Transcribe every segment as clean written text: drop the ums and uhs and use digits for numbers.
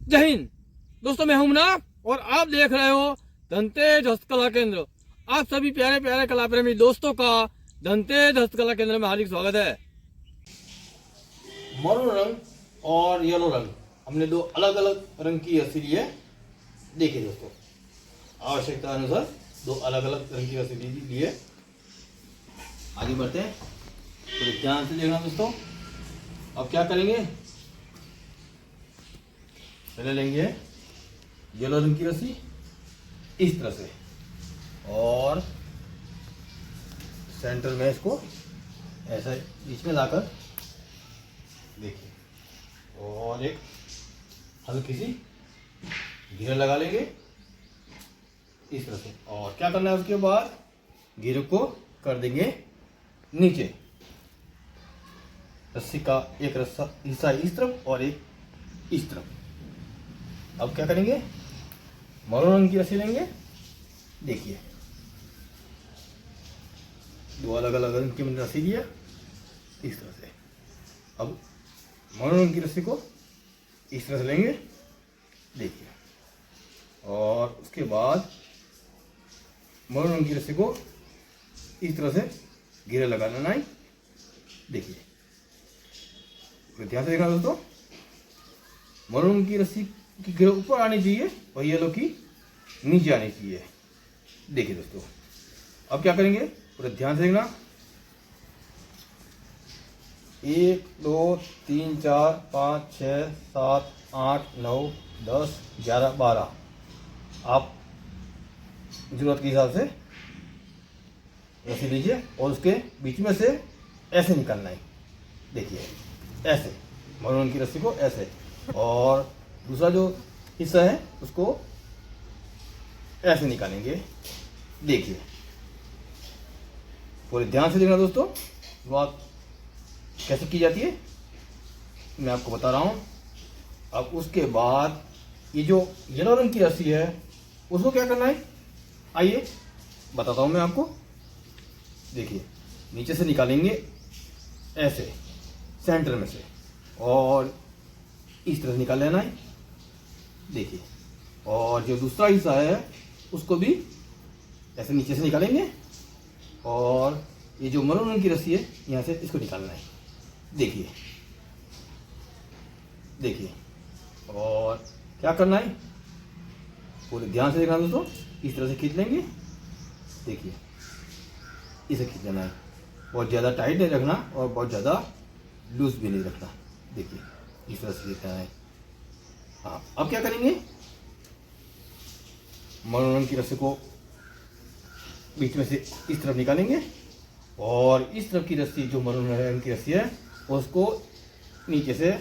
जय हिंद दोस्तों, मैं हूं मुनाफ और आप देख रहे हो धनतेज हस्तकला केंद्र। आप सभी प्यारे प्यारे कला प्रेमी दोस्तों का धनतेज हस्तकला केंद्र में हार्दिक स्वागत है। मरून रंग और येलो रंग हमने दो अलग अलग रंग की रस्सी ली है। देखिए दोस्तों, आवश्यकता अनुसार दो अलग अलग रंग की रस्सी ली है। आगे बढ़ते हैं, तो ध्यान से देखना दोस्तों। अब क्या करेंगे, पहले लेंगे येलो रंग की रस्सी इस तरह से और सेंटर में इसको ऐसा बीच में लाकर देखिए, और एक हल्की सी घेरा लगा लेंगे इस तरह से। और क्या करना है, उसके बाद घेरे को कर देंगे नीचे। रस्सी का एक हिस्सा इस तरफ और एक इस तरफ। अब क्या करेंगे, मरून रंग की रस्सी लेंगे। देखिए, दो अलग अलग रंग की मैंने रस्सी लिया इस तरह से। अब मरून रंग की रस्सी को इस तरह से लेंगे, देखिए, और उसके बाद मरून रंग की रस्सी को इस तरह से घेरा लगा लेना है। देखिए, ध्यान से देखना दोस्तों, मरून रंग की रस्सी की घेरा ऊपर आनी चाहिए और येलो की नीचे आनी चाहिए। देखिए दोस्तों, अब क्या करेंगे, पूरा ध्यान से देखना। 1 2 3 4 5 6 7 8 9 10 11 12 आप जरूरत के हिसाब से ऐसे लीजिए और उसके बीच में से ऐसे निकालना है। देखिए, ऐसे मरून की रस्सी को ऐसे, और दूसरा जो हिस्सा है उसको ऐसे निकालेंगे। देखिए, पूरे ध्यान से देखना दोस्तों, बात कैसे की जाती है मैं आपको बता रहा हूँ। अब उसके बाद ये जो येलो रंग की रस्सी है उसको क्या करना है, आइए बताता हूँ मैं आपको। देखिए, नीचे से निकालेंगे ऐसे सेंटर में से और इस तरह से निकाल लेना है। देखिए, और जो दूसरा हिस्सा है उसको भी ऐसे नीचे से निकालेंगे और ये जो मरून रंग की रस्सी है यहाँ से इसको निकालना है। देखिए देखिए, और क्या करना है, पूरे ध्यान से देखना दोस्तों। इस तरह से खींच लेंगे। देखिए, इसे खींच लेना है, बहुत ज़्यादा टाइट नहीं रखना और बहुत ज़्यादा लूज भी नहीं रखना। देखिए, इस तरह से खींचना है। हाँ, अब क्या करेंगे, मरून रंग की रस्सी को बीच में से इस तरफ निकालेंगे और इस तरफ की रस्सी जो मरून रंग की रस्सी है उसको नीचे से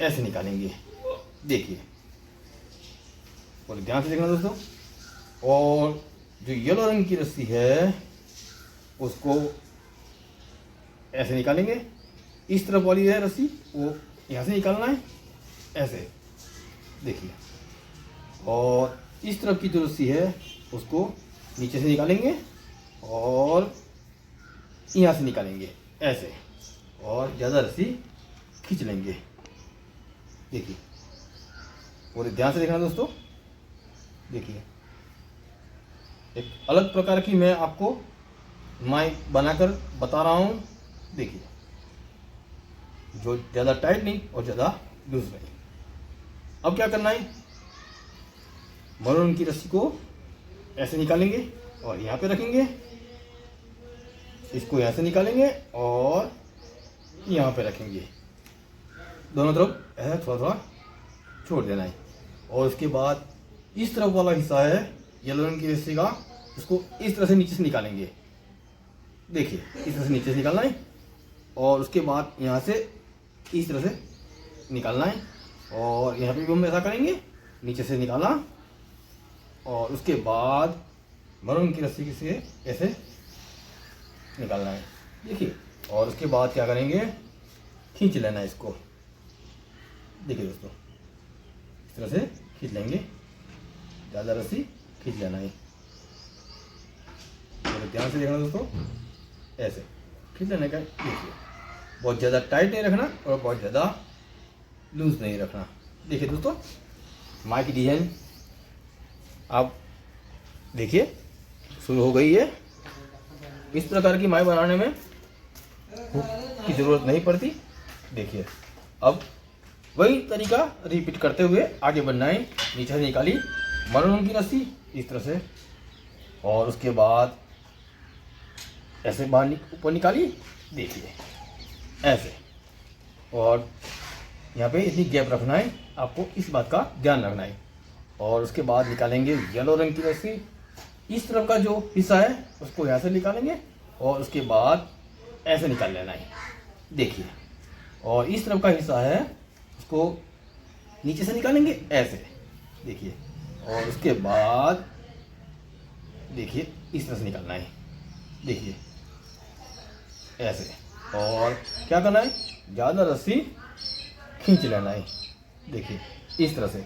ऐसे निकालेंगे। देखिए, और ध्यान से देखना दोस्तों। और जो येलो रंग की रस्सी है उसको ऐसे निकालेंगे। इस तरफ वाली है रस्सी वो यहाँ से निकालना है ऐसे। देखिए, और इस तरफ की जो रस्सी है उसको नीचे से निकालेंगे और यहाँ से निकालेंगे ऐसे, और ज़्यादा रस्सी खींच लेंगे। देखिए, पूरे ध्यान से देखना दोस्तों। देखिए, एक अलग प्रकार की मैं आपको मैं बनाकर बता रहा हूँ। देखिए, जो ज़्यादा टाइट नहीं और ज़्यादा लूज नहीं। अब क्या करना है, मरून की रस्सी को ऐसे निकालेंगे और यहाँ पे रखेंगे, इसको यहाँ से निकालेंगे और यहाँ पे रखेंगे। दोनों तरफ ऐसा थोड़ा थोड़ा छोड़ देना है। और उसके बाद इस तरफ वाला हिस्सा है येलो रंग की रस्सी का, उसको इस तरह से नीचे से निकालेंगे। देखिए, इस तरह से नीचे से निकालना है और उसके बाद यहाँ से इस तरह से निकालना है, और यहाँ पे भी हम ऐसा करेंगे, नीचे से निकाला और उसके बाद मरून की रस्सी से ऐसे निकालना है। देखिए, और उसके बाद क्या करेंगे, खींच लेना है इसको। देखिए दोस्तों, इस तरह से खींच लेंगे, ज़्यादा रस्सी खींच लेना है। तो ध्यान से देखना दोस्तों, ऐसे खींच लेने का। देखिए, बहुत ज़्यादा टाइट नहीं रखना और बहुत ज़्यादा लूज नहीं रखना। देखिए दोस्तों, माई की डिजाइन आप देखिए शुरू हो गई है। इस प्रकार की माई बनाने में हुक की ज़रूरत नहीं पड़ती। देखिए अब वही तरीका रिपीट करते हुए आगे बढ़ना है। नीचे से निकाली मनोरंग की रस्सी इस तरह से, और उसके बाद ऐसे बाहर ऊपर निकाली, देखिए ऐसे, और यहाँ पे इतनी गैप रखना है, आपको इस बात का ध्यान रखना है। और उसके बाद निकालेंगे येलो रंग की रस्सी। इस तरफ का जो हिस्सा है उसको यहाँ से निकालेंगे और उसके बाद ऐसे निकाल लेना है, देखिए। और इस तरफ का हिस्सा है उसको नीचे से निकालेंगे ऐसे, देखिए। और उसके बाद देखिए इस तरह से निकालना है, देखिए ऐसे। और क्या करना है, ज़्यादा रस्सी खींच लेना है, देखिए इस तरह से।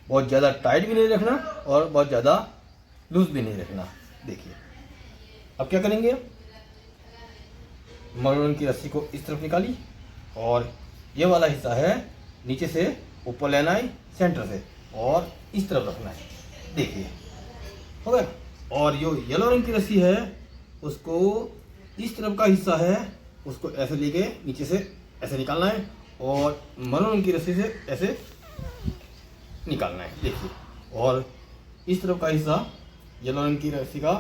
बहुत ज़्यादा टाइट भी नहीं रखना और बहुत ज़्यादा लूज भी नहीं रखना, देखिए। अब क्या करेंगे, मरून की रस्सी को इस तरफ निकाली और ये वाला हिस्सा है नीचे से ऊपर लेना है सेंटर से और इस तरफ रखना है, देखिए हो गया। और जो येलो रंग की रस्सी है उसको इस तरफ का हिस्सा है उसको ऐसे लेके नीचे से ऐसे निकालना है और मरून रंग की रस्सी से ऐसे निकालना है, देखिए। और इस तरफ का हिस्सा येलो रंग की रस्सी का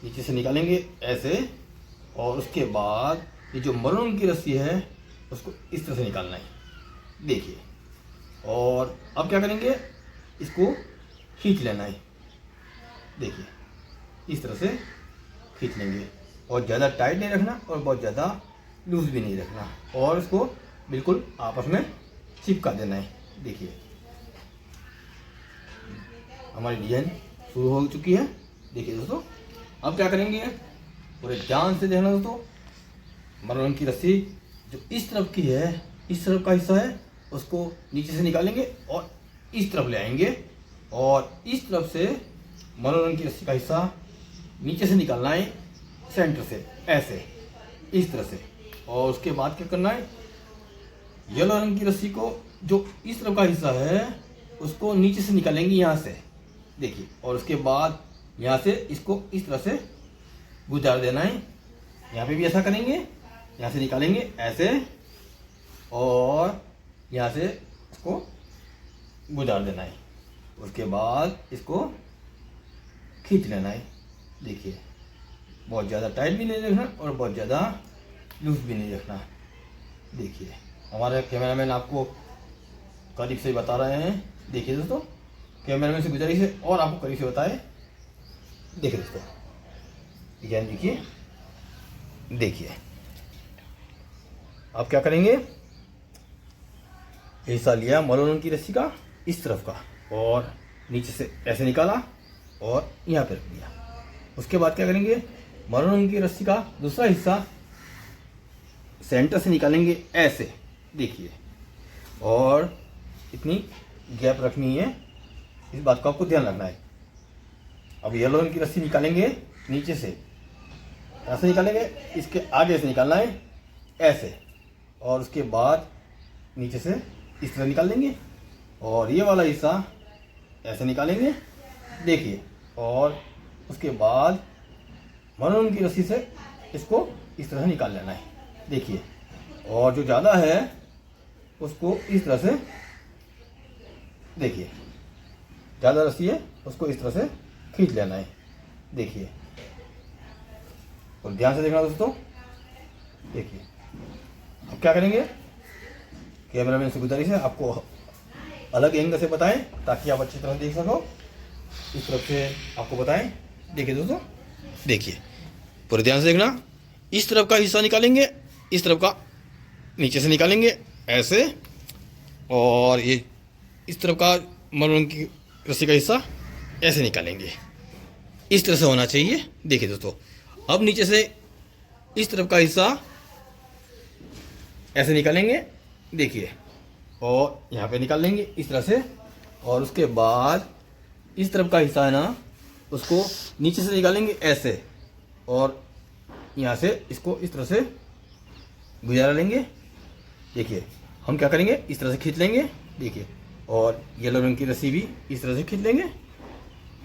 नीचे से निकालेंगे ऐसे, और उसके बाद ये जो मरून रंग की रस्सी है उसको इस तरह से निकालना है, देखिए। और अब क्या करेंगे, इसको खींच लेना है, देखिए इस तरह से खींच लेंगे। और ज़्यादा टाइट नहीं रखना और बहुत ज़्यादा लूज भी नहीं रखना, और इसको बिल्कुल आपस में चिपका देना है, देखिए। हमारी डिजाइन शुरू हो चुकी है, देखिए दोस्तों। अब क्या करेंगे, पूरे ध्यान से देखना दोस्तों। मरून की रस्सी जो इस तरफ की है, इस तरफ का हिस्सा है उसको नीचे से निकालेंगे और इस तरफ ले आएंगे, और इस तरफ से मरून की रस्सी का हिस्सा नीचे से निकालना है सेंटर से ऐसे, इस तरह से। और उसके बाद क्या करना है, येलो रंग की रस्सी को जो इस तरफ का हिस्सा है उसको नीचे से निकालेंगे यहाँ से, देखिए। और उसके बाद यहाँ से इसको इस तरह से गुजार देना है, यहाँ पे भी ऐसा करेंगे, यहाँ से निकालेंगे ऐसे और यहाँ से इसको गुजार देना है। उसके बाद इसको खींच लेना है, देखिए। बहुत ज़्यादा टाइट भी नहीं रखना और बहुत ज़्यादा लूज भी नहीं रखना, देखिए। हमारे कैमरामैन आपको करीब से बता रहे हैं, देखिए दोस्तों। कैमरामैन से गुजारिश है और आपको करीब से बताए, देखिए दोस्तों डिजाइन देखिए, देखिए। अब क्या करेंगे, हिस्सा लिया मरून की रस्सी का इस तरफ का और नीचे से ऐसे निकाला और यहाँ पे रख दिया। उसके बाद क्या करेंगे, मरून की रस्सी का दूसरा हिस्सा सेंटर से निकालेंगे ऐसे, देखिए। और इतनी गैप रखनी है, इस बात का आपको ध्यान रखना है। अब येलो रंग की रस्सी निकालेंगे नीचे से ऐसे निकालेंगे, इसके आगे से निकालना है ऐसे, और उसके बाद नीचे से इस तरह निकाल लेंगे और ये वाला हिस्सा ऐसे निकालेंगे, देखिए। और उसके बाद मरून की रस्सी से इसको इस तरह से निकाल लेना है, देखिए। और जो ज़्यादा है उसको इस तरह से, देखिए ज़्यादा रस्सी है उसको इस तरह से खींच लेना है, देखिए। और ध्यान से देखना दोस्तों, देखिए। अब क्या करेंगे, कैमरामैन से गुजारिश है आपको अलग एंगल से बताएं ताकि आप अच्छी तरह देख सको। इस तरफ से आपको बताएं, देखिए दोस्तों, देखिए पूरे ध्यान से देखना। इस तरफ का हिस्सा निकालेंगे, इस तरफ का नीचे से निकालेंगे ऐसे, और ये इस तरफ का मरून की रस्सी का हिस्सा ऐसे निकालेंगे, इस तरह से होना चाहिए, देखिए दोस्तों। अब नीचे से इस तरफ का हिस्सा ऐसे निकालेंगे, देखिए, और यहाँ पे निकाल लेंगे इस तरह से। और उसके बाद इस तरफ का हिस्सा है ना उसको नीचे से निकालेंगे ऐसे, और यहाँ से इसको इस तरह से गुजारा लेंगे, देखिए। हम क्या करेंगे, इस तरह से खींच लेंगे देखिए। और येलो रंग की रस्सी भी इस तरह से खींच लेंगे,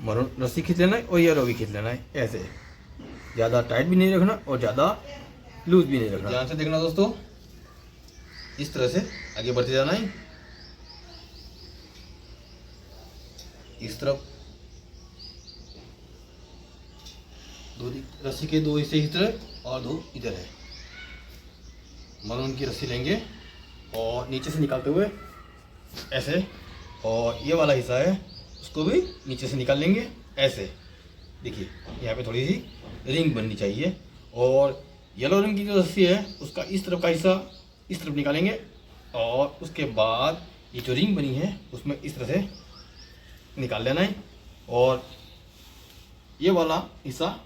मरून रस्सी खींच लेना है और येलो भी खींच लेना है ऐसे। ज़्यादा टाइट भी नहीं रखना और ज़्यादा लूज भी नहीं रखना। ध्यान से देखना दोस्तों, इस तरह से आगे बढ़ते जाना है। इस तरफ दो रस्सी के दो हिस्से इस तरह और दो इधर है। मरून की रस्सी लेंगे और नीचे से निकालते हुए ऐसे, और ये वाला हिस्सा है उसको भी नीचे से निकाल लेंगे ऐसे। देखिए यहाँ पे थोड़ी सी रिंग बननी चाहिए। और येलो रंग की जो रस्सी है उसका इस तरफ का हिस्सा इस तरफ निकालेंगे और उसके बाद ये जो रिंग बनी है उसमें इस तरह से निकाल लेना है। और ये वाला हिस्सा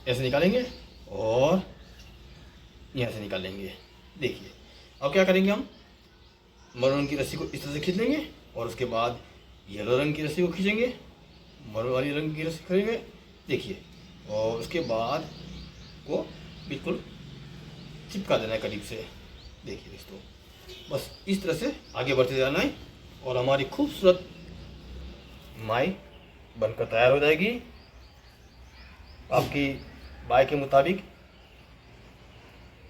ऐसे निकालेंगे और यहाँ से निकाल लेंगे। देखिए अब क्या करेंगे, हम मरून की रस्सी को इस तरह से खींच लेंगे और उसके बाद येलो रंग की रस्सी को खींचेंगे, मरून वाली रंग की रस्सी खींचेंगे। देखिए, और उसके बाद को बिल्कुल चिपका देना है करीब से। देखिए दोस्तों, बस इस तरह से आगे बढ़ते जाना है और हमारी खूबसूरत माई बनकर तैयार हो जाएगी। आपकी बाई के मुताबिक,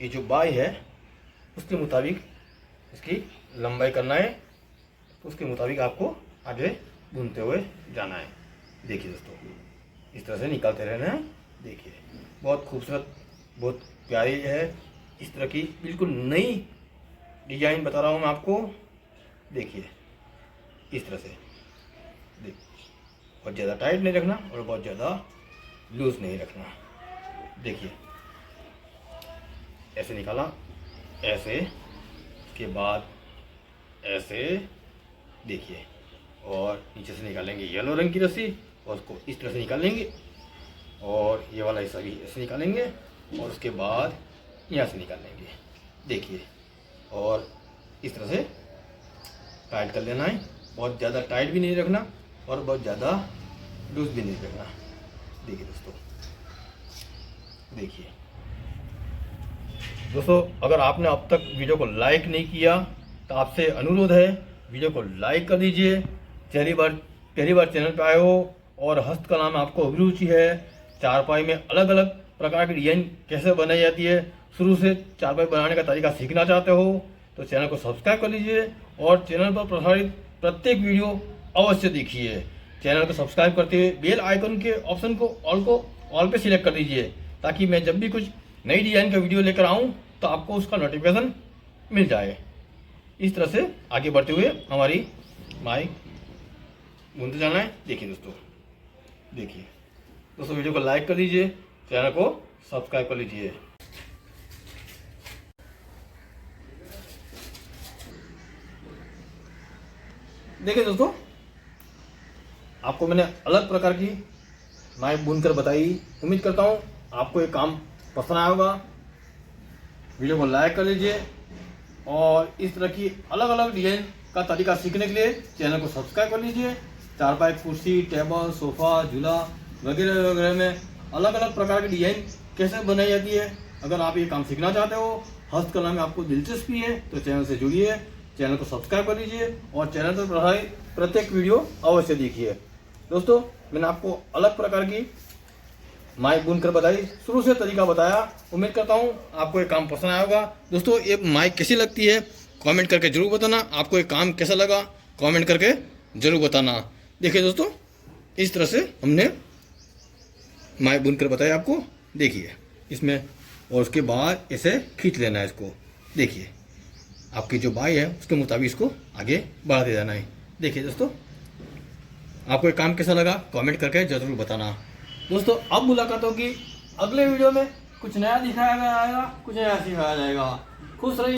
ये जो बाई है उसके मुताबिक इसकी लंबाई करना है, तो उसके मुताबिक आपको आगे बुनते हुए जाना है। देखिए दोस्तों, इस तरह से निकालते रहना है। देखिए बहुत खूबसूरत, बहुत प्यारी है। इस तरह की बिल्कुल नई डिजाइन बता रहा हूँ मैं आपको। देखिए इस तरह से, देखिए बहुत ज़्यादा टाइट नहीं रखना और बहुत ज़्यादा लूज नहीं रखना। देखिए ऐसे निकाला, ऐसे, उसके बाद ऐसे। देखिए, और नीचे से निकालेंगे येलो रंग की रस्सी और उसको इस तरह से निकालेंगे और ये वाला हिस्सा भी ऐसे निकालेंगे और उसके बाद यहाँ से निकाल लेंगे। देखिए, और इस तरह से टाइट कर लेना है। बहुत ज़्यादा टाइट भी नहीं रखना और बहुत ज़्यादा लूज भी नहीं रखना। देखिए दोस्तों, देखिए दोस्तों, अगर आपने अब तक वीडियो को लाइक नहीं किया तो आपसे अनुरोध है, वीडियो को लाइक कर दीजिए। पहली बार चैनल पे आए हो और हस्तकला में आपको अभिरुचि है, चारपाई में अलग अलग प्रकार की डिजाइन कैसे बनाई जाती है, शुरू से चारपाई बनाने का तरीका सीखना चाहते हो तो चैनल को सब्सक्राइब कर लीजिए और चैनल पर प्रसारित प्रत्येक वीडियो अवश्य देखिए। चैनल को सब्सक्राइब करते हुए बेल आइकन के ऑप्शन को ऑल पे सिलेक्ट कर दीजिए, ताकि मैं जब भी कुछ नई डिजाइन का वीडियो लेकर आऊँ तो आपको उसका नोटिफिकेशन मिल जाए। इस तरह से आगे बढ़ते हुए हमारी माई बुनते जाना है। देखिए दोस्तों, देखिए दोस्तों, वीडियो को लाइक कर दीजिए, चैनल को सब्सक्राइब कर लीजिए। देखिए दोस्तों, आपको मैंने अलग प्रकार की माई बुनकर बताई। उम्मीद करता हूँ आपको ये काम पसंद आया होगा। वीडियो को लाइक कर लीजिए और इस तरह की अलग अलग डिजाइन का तरीका सीखने के लिए चैनल को सब्सक्राइब कर लीजिए। चारपाई, कुर्सी, टेबल, सोफ़ा, झूला वगैरह वगैरह में अलग अलग प्रकार की डिजाइन कैसे बनाई जाती है, अगर आप ये काम सीखना चाहते हो, हस्तकला में आपको दिलचस्पी है तो चैनल से जुड़िए, चैनल को सब्सक्राइब कर लीजिए और चैनल पर प्रसारित प्रत्येक वीडियो अवश्य देखिए। दोस्तों, मैंने आपको अलग प्रकार की माई बुनकर बताई, शुरू से तरीका बताया। उम्मीद करता हूँ आपको ये काम पसंद आया होगा। दोस्तों, ये माई कैसी लगती है कमेंट करके ज़रूर बताना। आपको ये काम कैसा लगा कमेंट करके ज़रूर बताना। देखिए दोस्तों, इस तरह से हमने माई बुनकर बताया आपको। देखिए इसमें, और उसके बाद इसे खींच लेना है इसको। देखिए आपकी जो बाई है उसके मुताबिक इसको आगे बढ़ाते जाना है। देखिए दोस्तों, आपको ये काम कैसा लगा कमेंट करके ज़रूर बताना। दोस्तों, अब मुलाकात होगी अगले वीडियो में। कुछ नया दिखाया जाएगा, कुछ नया सिखाया जाएगा। खुश रहिए।